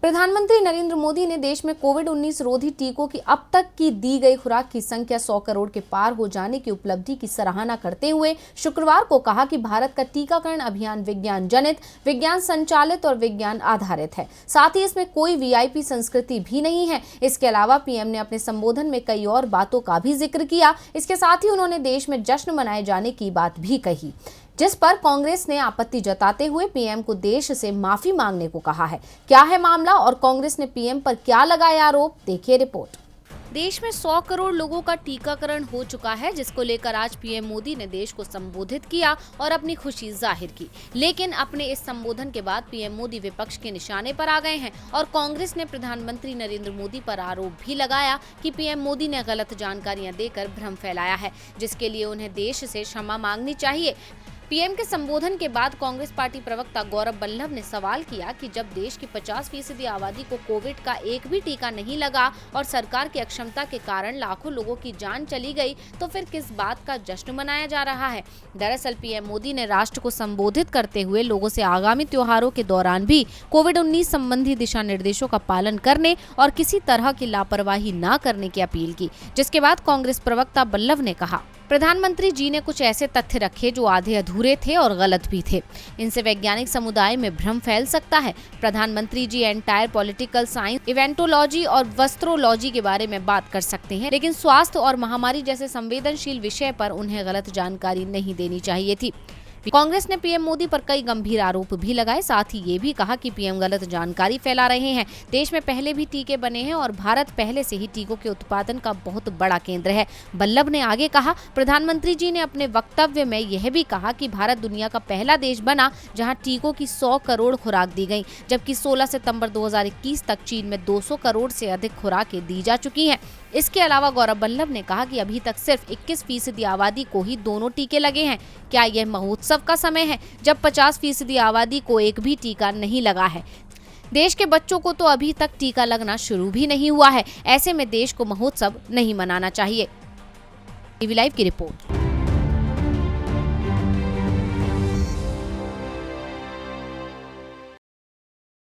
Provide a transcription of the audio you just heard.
प्रधानमंत्री नरेंद्र मोदी ने देश में कोविड-19 रोधी टीकों की अब तक की दी गई खुराक की संख्या 100 करोड़ के पार हो जाने की उपलब्धि की सराहना करते हुए शुक्रवार को कहा कि भारत का टीकाकरण अभियान विज्ञान जनित, विज्ञान संचालित और विज्ञान आधारित है। साथ ही इसमें कोई वीआईपी संस्कृति भी नहीं है। इसके अलावा पीएम ने अपने संबोधन में कई और बातों का भी जिक्र किया। इसके साथ ही उन्होंने देश में जश्न मनाए जाने की बात भी कही, जिस पर कांग्रेस ने आपत्ति जताते हुए पीएम को देश से माफी मांगने को कहा है। क्या है मामला और कांग्रेस ने पीएम पर क्या लगाया आरोप, देखिए रिपोर्ट। देश में 100 करोड़ लोगों का टीकाकरण हो चुका है, जिसको लेकर आज पीएम मोदी ने देश को संबोधित किया और अपनी खुशी जाहिर की। लेकिन अपने इस संबोधन के बाद पीएम मोदी विपक्ष के निशाने पर आ गए हैं और कांग्रेस ने प्रधानमंत्री नरेंद्र मोदी पर आरोप भी लगाया कि पीएम मोदी ने गलत जानकारियां देकर भ्रम फैलाया है, जिसके लिए उन्हें देश से क्षमा मांगनी चाहिए। पीएम के संबोधन के बाद कांग्रेस पार्टी प्रवक्ता गौरव बल्लभ ने सवाल किया कि जब देश की 50% आबादी को कोविड का एक भी टीका नहीं लगा और सरकार की अक्षमता के कारण लाखों लोगों की जान चली गई, तो फिर किस बात का जश्न मनाया जा रहा है। दरअसल पीएम मोदी ने राष्ट्र को संबोधित करते हुए लोगों से आगामी त्योहारों के दौरान भी कोविड-19 संबंधी दिशा निर्देशों का पालन करने और किसी तरह की लापरवाही न करने की अपील की, जिसके बाद कांग्रेस प्रवक्ता बल्लभ ने कहा, प्रधानमंत्री जी ने कुछ ऐसे तथ्य रखे जो आधे अधूरे थे और गलत भी थे। इनसे वैज्ञानिक समुदाय में भ्रम फैल सकता है। प्रधानमंत्री जी एंटायर पॉलिटिकल साइंस, इवेंटोलॉजी और वस्त्रोलॉजी के बारे में बात कर सकते हैं, लेकिन स्वास्थ्य और महामारी जैसे संवेदनशील विषय पर उन्हें गलत जानकारी नहीं देनी चाहिए थी। कांग्रेस ने पीएम मोदी पर कई गंभीर आरोप भी लगाए। साथ ही ये भी कहा कि पीएम गलत जानकारी फैला रहे हैं। देश में पहले भी टीके बने हैं और भारत पहले से ही टीकों के उत्पादन का बहुत बड़ा केंद्र है। बल्लभ ने आगे कहा, प्रधानमंत्री जी ने अपने वक्तव्य में यह भी कहा कि भारत दुनिया का पहला देश बना जहां टीकों की 100 करोड़ खुराक दी गई, जबकि 16 सितंबर 2021 तक चीन में 200 करोड़ से अधिक खुराकें दी जा चुकी हैं। इसके अलावा गौरव बल्लभ ने कहा कि अभी तक सिर्फ 21% आबादी को ही दोनों टीके लगे हैं। क्या यह महोत्सव का समय है जब 50% आबादी को एक भी टीका नहीं लगा है? देश के बच्चों को तो अभी तक टीका लगना शुरू भी नहीं हुआ है। ऐसे में देश को महोत्सव नहीं मनाना चाहिए। टीवी लाइव की रिपोर्ट।